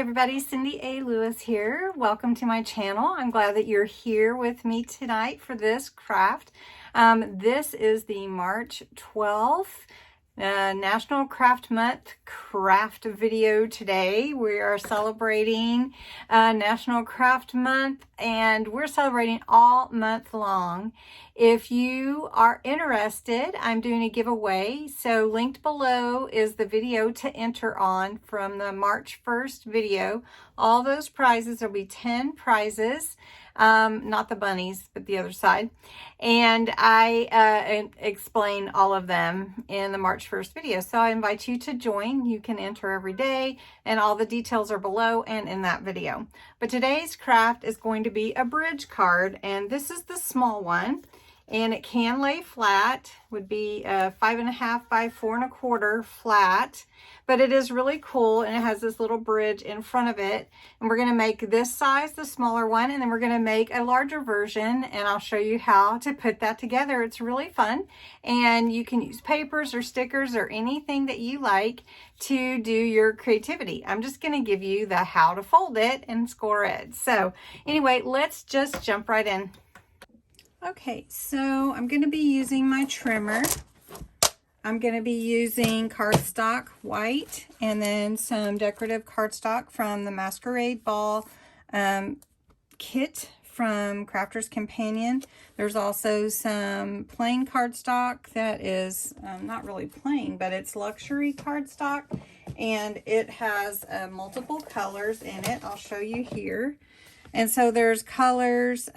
everybody, Cindy A. Lewis here. Welcome to my channel. I'm glad that you're here with me tonight for this craft. This is the March 12th National Craft Month craft video today. We are celebrating National Craft Month, and we're celebrating all month long. If you are interested, I'm doing a giveaway. So linked below is the video to enter on from the March 1st video. All those prizes, there'll be 10 prizes. Not the bunnies, but the other side. And I explain all of them in the March 1st video. So I invite you to join. You can enter every day, and all the details are below and in that video. But today's craft is going to be a bridge card, and this is the small one. And it can lay flat, would be 5.5 by 4 1/4 flat, but it is really cool, and it has this little bridge in front of it. And we're gonna make this size, the smaller one, and then we're gonna make a larger version, and I'll show you how to put that together. It's really fun, and you can use papers or stickers or anything that you like to do your creativity. I'm just gonna give you the how to fold it and score it. So anyway, let's just jump right in. Okay, so I'm going to be using my trimmer. I'm going to be using cardstock white and then some decorative cardstock from the Masquerade Ball kit from Crafter's Companion. There's also some plain cardstock that is not really plain, but it's luxury cardstock, and it has multiple colors in it. I'll show you here. And so there's colors,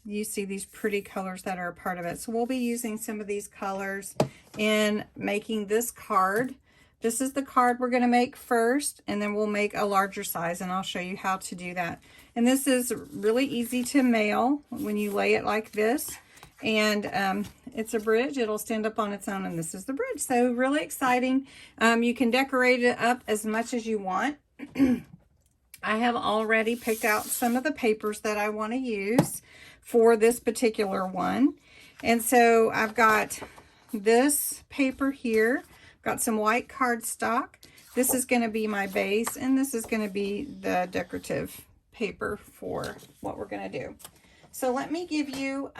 you see these pretty colors that are a part of it. So we'll be using some of these colors in making this card. This is the card we're going to make first, and then we'll make a larger size, and I'll show you how to do that. And this is really easy to mail when you lay it like this. And it's a bridge. It'll stand up on its own, and this is the bridge. So really exciting. You can decorate it up as much as you want. I have already picked out some of the papers that I want to use for this particular one. And so I've got this paper here. I've got some white cardstock. This is going to be my base, and this is going to be the decorative paper for what we're going to do. So let me give you,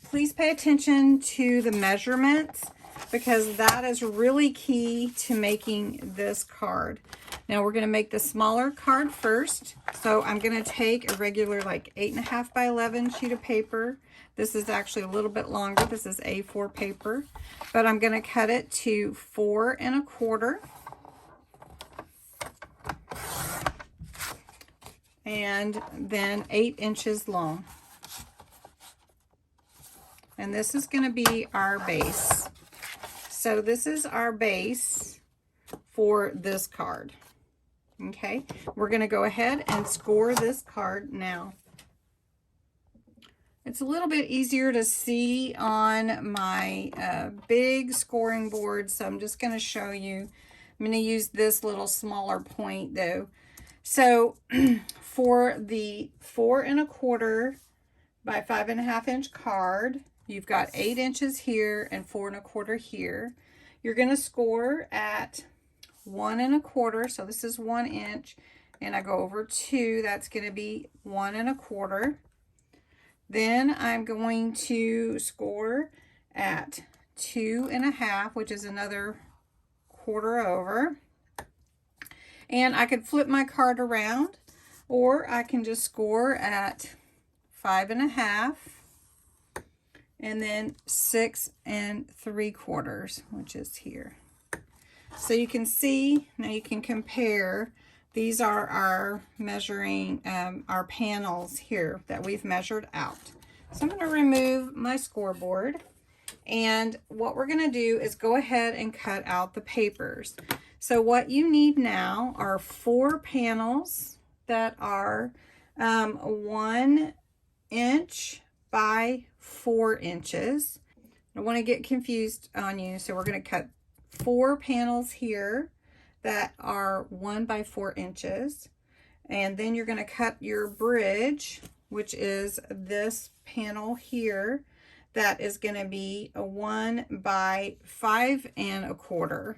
please pay attention to the measurements, because that is really key to making this card. Now we're going to make the smaller card first. So I'm going to take a regular like 8.5 by 11 sheet of paper. This is actually a little bit longer. This is A4 paper, but I'm going to cut it to 4 1/4. And then 8 inches long. And this is going to be our base. So this is our base for this card. Okay, we're going to go ahead and score this card now. It's a little bit easier to see on my big scoring board, so I'm just going to show you. I'm going to use this little smaller point though. So for the 4 1/4 by 5.5 inch card, you've got 8 inches here and 4 1/4 here. You're going to score at 1 1/4. So this is 1 inch, and I go over 2. That's going to be 1 1/4. Then I'm going to score at 2 1/2, which is another quarter over. And I could flip my card around, or I can just score at 5 1/2. And then 6 3/4, which is here. So you can see, now you can compare. These are our measuring, our panels here that we've measured out. So I'm going to remove my scoreboard. And what we're going to do is go ahead and cut out the papers. So what you need now are 4 panels that are 1 inch by 4 inches. I don't want to get confused on you, so we're going to cut 4 panels here that are 1 by 4 inches, and then you're going to cut your bridge, which is this panel here, that is going to be a 1 by 5 1/4.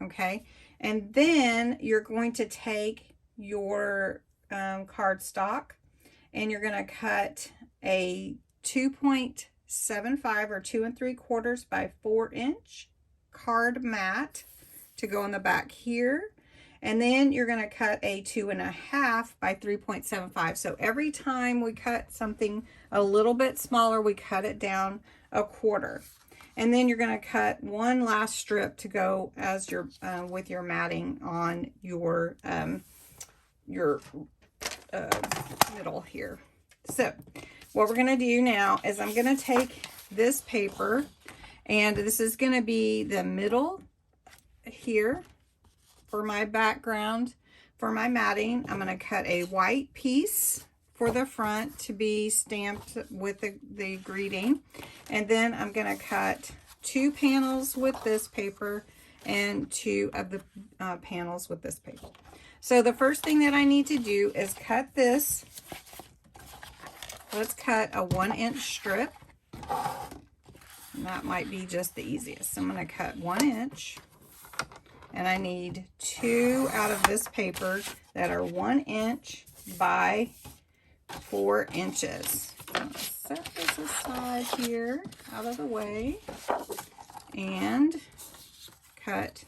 Okay, and then you're going to take your cardstock, and you're going to cut a 2.75 or 2 3/4 by 4 inch card mat to go on the back here. And then you're going to cut a 2 1/2 by 3.75. So every time we cut something a little bit smaller, we cut it down a quarter. And then you're going to cut one last strip to go as your with your matting on your middle here. So what we're going to do now is I'm going to take this paper, and this is going to be the middle here for my background. For my matting, I'm going to cut a white piece for the front to be stamped with the greeting, and then I'm going to cut 2 panels with this paper and 2 of the panels with this paper. So the first thing that I need to do is cut this. Let's cut a 1 inch strip, and that might be just the easiest. So I'm going to cut 1 inch, and I need 2 out of this paper that are 1 inch by 4 inches. I'm going to set this aside here out of the way and cut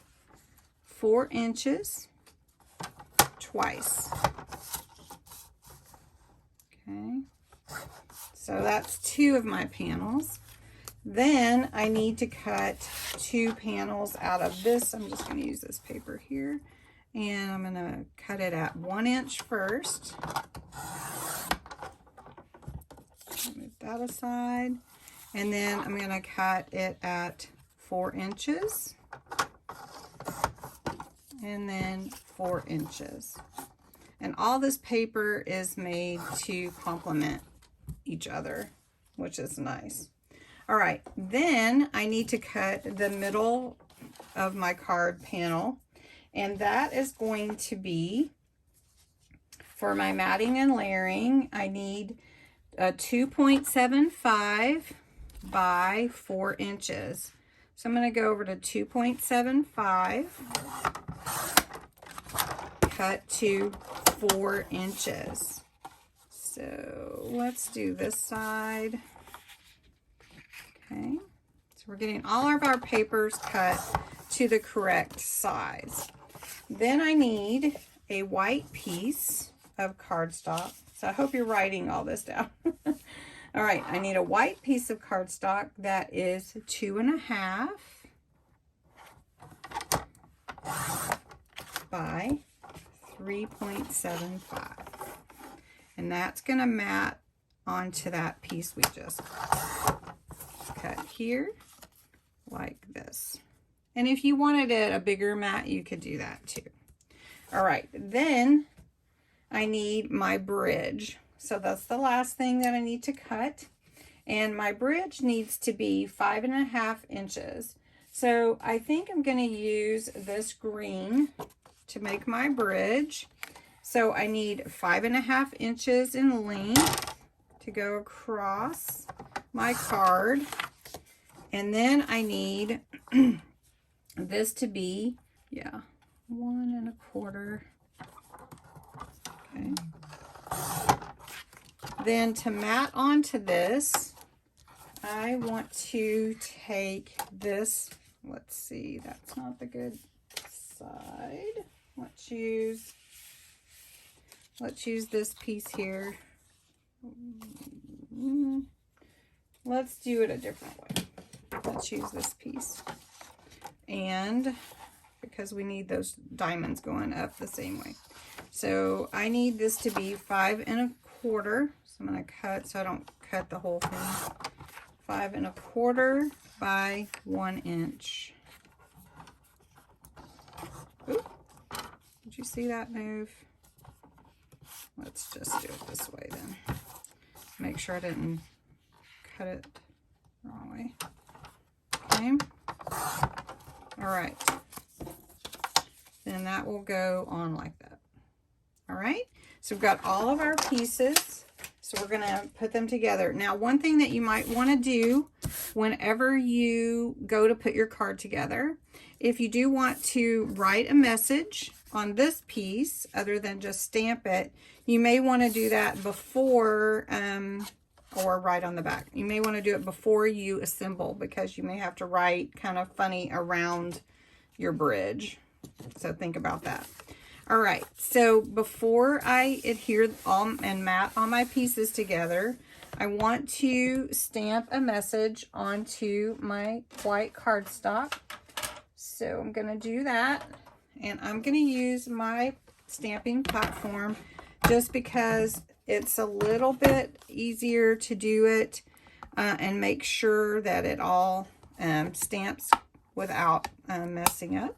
4 inches twice. Okay, so that's 2 of my panels. Then I need to cut 2 panels out of this. I'm just going to use this paper here, and I'm going to cut it at 1 inch first. Move that aside, and then I'm going to cut it at 4 inches, and then 4 inches. And all this paper is made to complement each other, which is nice. All right, then I need to cut the middle of my card panel, and that is going to be, for my matting and layering, I need a 2.75 by 4 inches. So I'm going to go over to 2.75, cut to 4 inches. So let's do this side. Okay, so we're getting all of our papers cut to the correct size. Then I need a white piece of cardstock. So I hope you're writing all this down. All right, I need a white piece of cardstock that is 2 1/2 by 3.75. And that's going to mat onto that piece we just cut here, like this. And if you wanted it a bigger mat, you could do that too. All right, then I need my bridge. So that's the last thing that I need to cut. And my bridge needs to be 5 1/2 inches. So I think I'm going to use this green to make my bridge. So I need 5 1/2 inches in length to go across my card. And then I need this to be, 1 1/4. Okay. Then to mat onto this, I want to take this, let's see, that's not the good side. Let's use this piece here. Let's do it a different way. Let's use this piece. And because we need those diamonds going up the same way. So I need this to be 5 1/4. So I'm going to cut so I don't cut the whole thing. 5 1/4 by 1 inch. Oop. Did you see that move? Let's just do it this way then. Make sure I didn't cut it the wrong way. Okay. All right. Then that will go on like that. All right. So we've got all of our pieces. So we're going to put them together. Now, one thing that you might want to do whenever you go to put your card together. If you do want to write a message on this piece, other than just stamp it, you may want to do that before, or right on the back. You may want to do it before you assemble, because you may have to write kind of funny around your bridge. So think about that. All right, so before I adhere and mat all my pieces together, I want to stamp a message onto my white cardstock. So I'm going to do that, and I'm going to use my stamping platform just because it's a little bit easier to do it and make sure that it all stamps without messing up.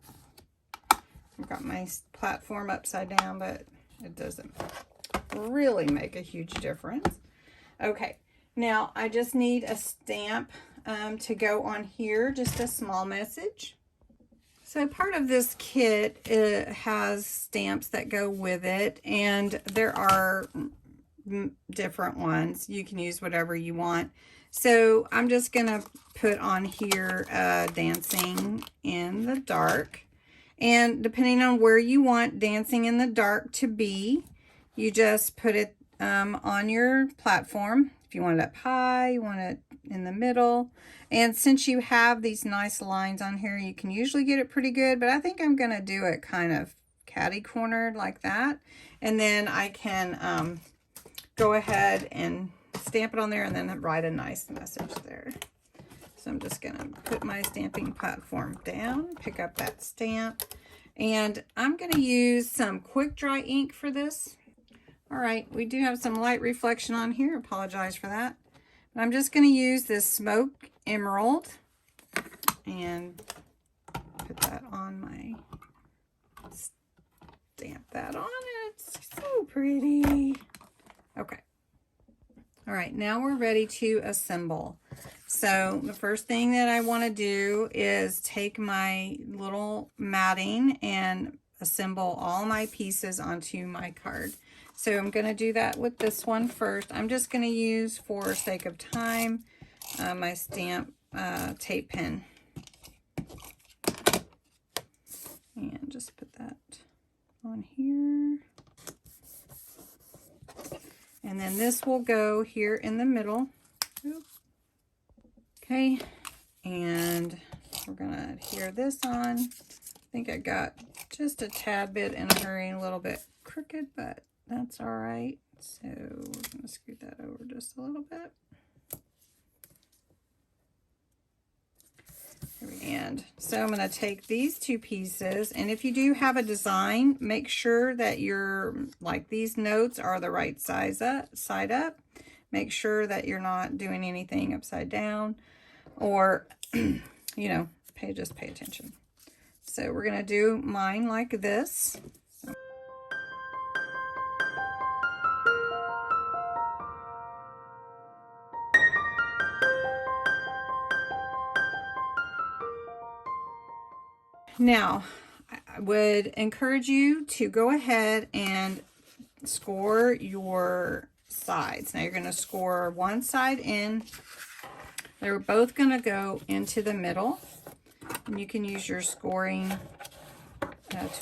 I've got my platform upside down, but it doesn't really make a huge difference. Okay, now I just need a stamp to go on here, just a small message. So part of this kit has stamps that go with it, and there are different ones. You can use whatever you want. So I'm just going to put on here Dancing in the Dark. And depending on where you want Dancing in the Dark to be, you just put it on your platform. If you want it up high, you want it in the middle. And since you have these nice lines on here, you can usually get it pretty good, but I think I'm going to do it kind of catty-cornered like that. And then I can go ahead and stamp it on there and then write a nice message there. So I'm just going to put my stamping platform down, pick up that stamp, and I'm going to use some quick dry ink for this. All right, we do have some light reflection on here. Apologize for that. But I'm just going to use this Smoke Emerald and put that on my, stamp that on. It's so pretty. Okay. All right, now we're ready to assemble. So the first thing that I want to do is take my little matting and assemble all my pieces onto my card. So I'm going to do that with this one first. I'm just going to use, for sake of time, my stamp tape pen. And just put that on here. And then this will go here in the middle. Okay, and we're going to adhere this on. I think I got just a tad bit in a hurry, a little bit crooked, but that's all right. So we're going to scoot that over just a little bit. And so I'm going to take these two pieces, and if you do have a design, make sure that like these notes are the right side up. Make sure that you're not doing anything upside down, or, you know, just pay attention. So we're going to do mine like this. Now, I would encourage you to go ahead and score your sides. Now you're going to score one side in. They're both going to go into the middle. And you can use your scoring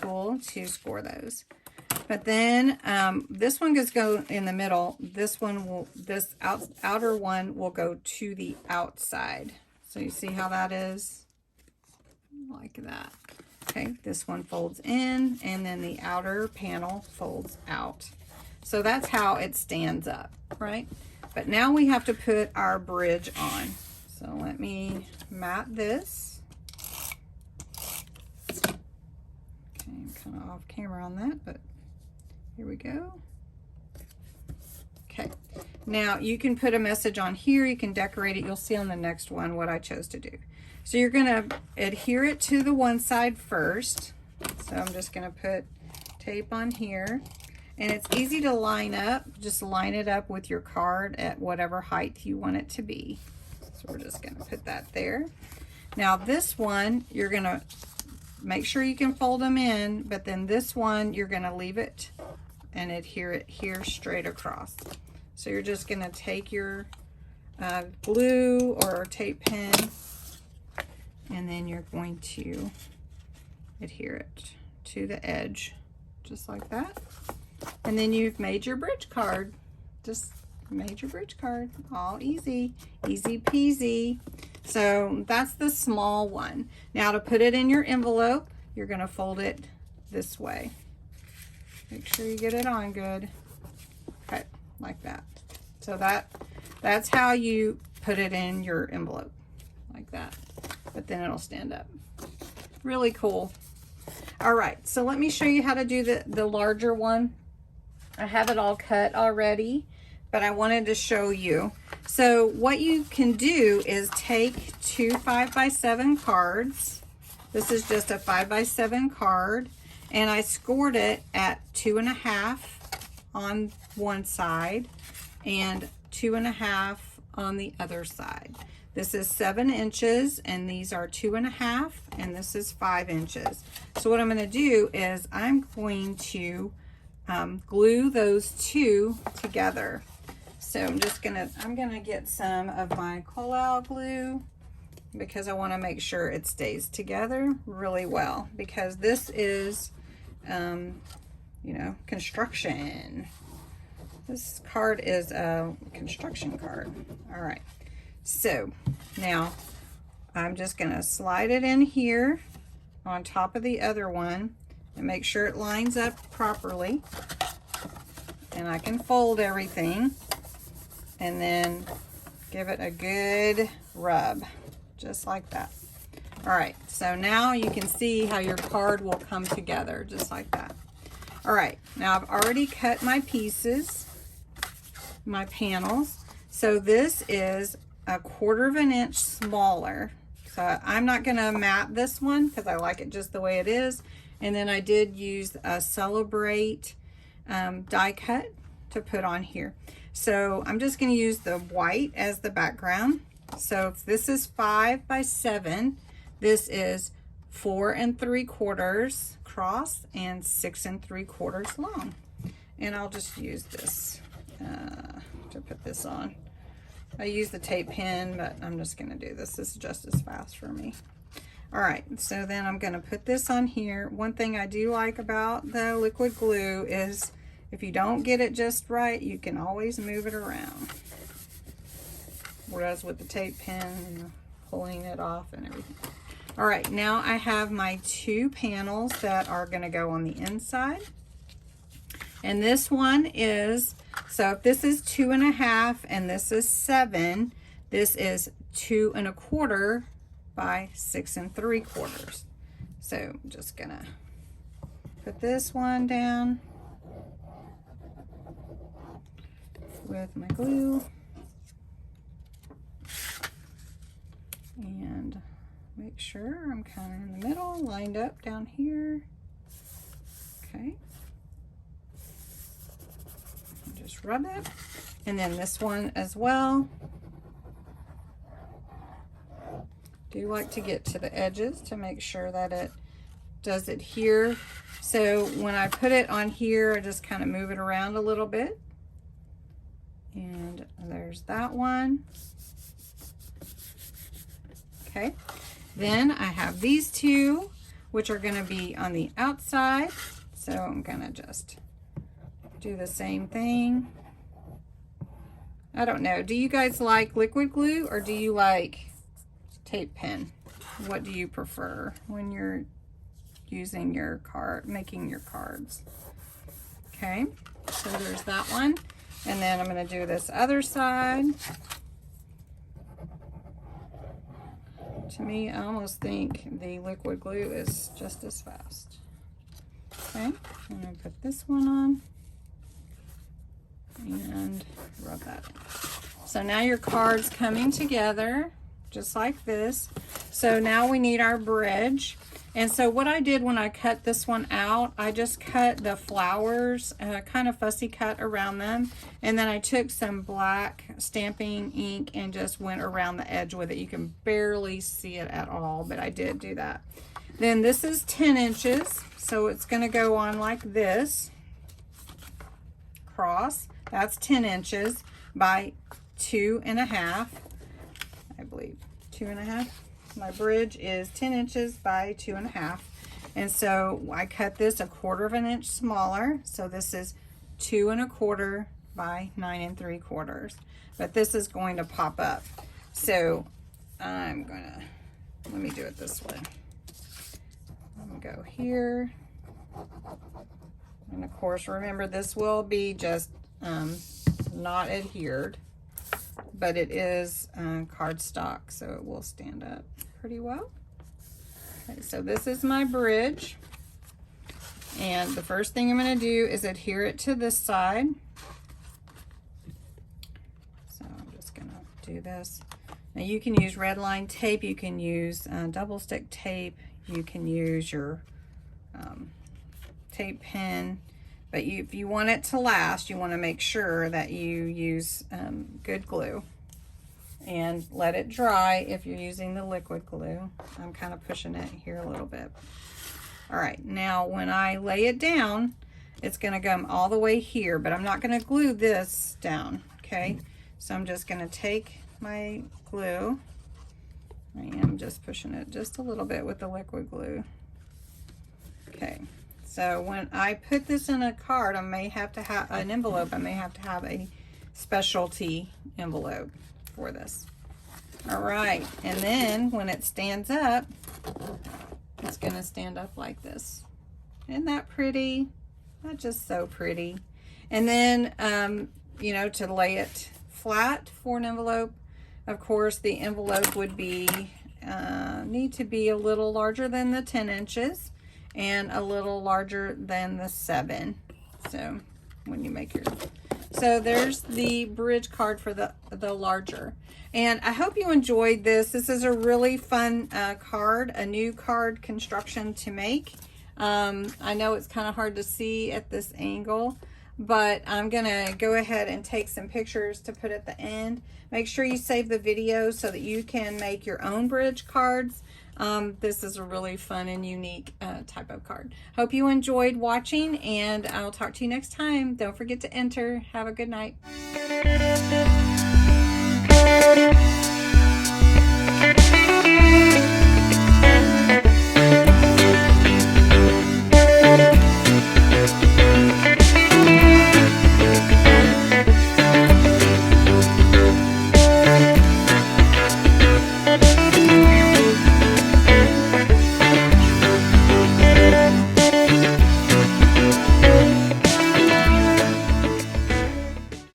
tool to score those. But then this one goes in the middle. This outer one will go to the outside. So you see how that is? Like that. Okay, this one folds in, and then the outer panel folds out. So that's how it stands up, right? But now we have to put our bridge on. So let me mat this. Okay, I'm kind of off camera on that, but here we go. Okay, now you can put a message on here. You can decorate it. You'll see on the next one what I chose to do. So you're going to adhere it to the one side first. So I'm just going to put tape on here. And it's easy to line up. Just line it up with your card at whatever height you want it to be. So we're just going to put that there. Now this one, you're going to make sure you can fold them in, but then this one, you're going to leave it and adhere it here straight across. So you're just going to take your glue or tape pen, and then you're going to adhere it to the edge, just like that. And then you've made your bridge card. Just made your bridge card. All easy, easy peasy. So that's the small one. Now to put it in your envelope, you're gonna fold it this way. Make sure you get it on good. Okay, like that. So that's how you put it in your envelope, like that. But then it'll stand up. Really cool. All right, so let me show you how to do the larger one. I have it all cut already, but I wanted to show you. So what you can do is take 2 5x7 cards. This is just a 5x7 card, and I scored it at 2.5 on one side and 2.5 on the other side. This is 7 inches, and these are 2.5, and this is 5 inches. So what I'm going to do is I'm going to glue those two together. So I'm gonna get some of my Collal glue, because I want to make sure it stays together really well, because this is you know, construction. This card is a construction card. All right, so now I'm just gonna slide it in here on top of the other one and make sure it lines up properly. And I can fold everything and then give it a good rub, just like that. All right, so now you can see how your card will come together, just like that. All right, now I've already cut my pieces, my panels. So this is 1/4 inch smaller. So I'm not gonna mat this one because I like it just the way it is. And then I did use a Celebrate die cut to put on here. So I'm just going to use the white as the background. So if this is 5x7, this is 4 3/4 cross and 6 3/4 long. And I'll just use this to put this on. I use the tape pen, but I'm just going to do this. This is just as fast for me. All right, so then I'm gonna put this on here. One thing I do like about the liquid glue is if you don't get it just right, you can always move it around. Whereas with the tape pen, pulling it off and everything. All right, now I have my 2 panels that are gonna go on the inside. And this one is, so if this is 2.5 and this is 7, this is 2 1/4 by 6 3/4. So I'm just gonna put this one down with my glue and make sure I'm kind of in the middle, lined up down here. Okay. Just rub it. And then this one as well. Do like to get to the edges to make sure that it does adhere. So when I put it on here, I just kind of move it around a little bit. And there's that one. Okay. Then I have these 2, which are going to be on the outside. So I'm going to just do the same thing. I don't know. Do you guys like liquid glue or do you like tape pen? What do you prefer when you're using your card, making your cards? Okay, so there's that one. And then I'm going to do this other side. To me, I almost think the liquid glue is just as fast. Okay, I'm going to put this one on and rub that in. So now your card's coming together just like this. So now we need our bridge. And so what I did when I cut this one out, I just cut the flowers, kind of fussy cut around them. And then I took some black stamping ink and just went around the edge with it. You can barely see it at all, but I did do that. Then this is 10 inches. So it's gonna go on like this, cross. That's 10 inches by 2.5, I believe, 2.5. My bridge is 10 inches by 2.5. And so I cut this 1/4 inch smaller. So this is 2 1/4 by 9 3/4. But this is going to pop up. So I'm gonna, let me do it this way. I'm gonna go here. And of course, remember this will be just not adhered, but it is cardstock, so it will stand up pretty well. Okay, so this is my bridge, and the first thing I'm going to do is adhere it to this side. So I'm just going to do this. Now you can use red line tape, you can use double stick tape, you can use your tape pen, but if you want it to last, you want to make sure that you use good glue and let it dry if you're using the liquid glue. I'm kind of pushing it here a little bit. All right, now when I lay it down, it's going to come all the way here, but I'm not going to glue this down, okay? So I'm just going to take my glue. I am just pushing it just a little bit with the liquid glue. Okay, so when I put this in a card, I may have to have an envelope. I may have to have a specialty envelope for this. All right, and then when it stands up, it's gonna stand up like this. Isn't that pretty? That's just so pretty. And then, you know, to lay it flat for an envelope, of course, the envelope would be, need to be a little larger than the 10 inches and a little larger than the 7. So when you make your, so there's the bridge card for the larger. And I hope you enjoyed this. This is a really fun card, a new card construction to make. I know it's kind of hard to see at this angle, but I'm gonna go ahead and take some pictures to put at the end. Make sure you save the video so that you can make your own bridge cards. This is a really fun and unique type of card. Hope you enjoyed watching, and I'll talk to you next time. Don't forget to enter. Have a good night.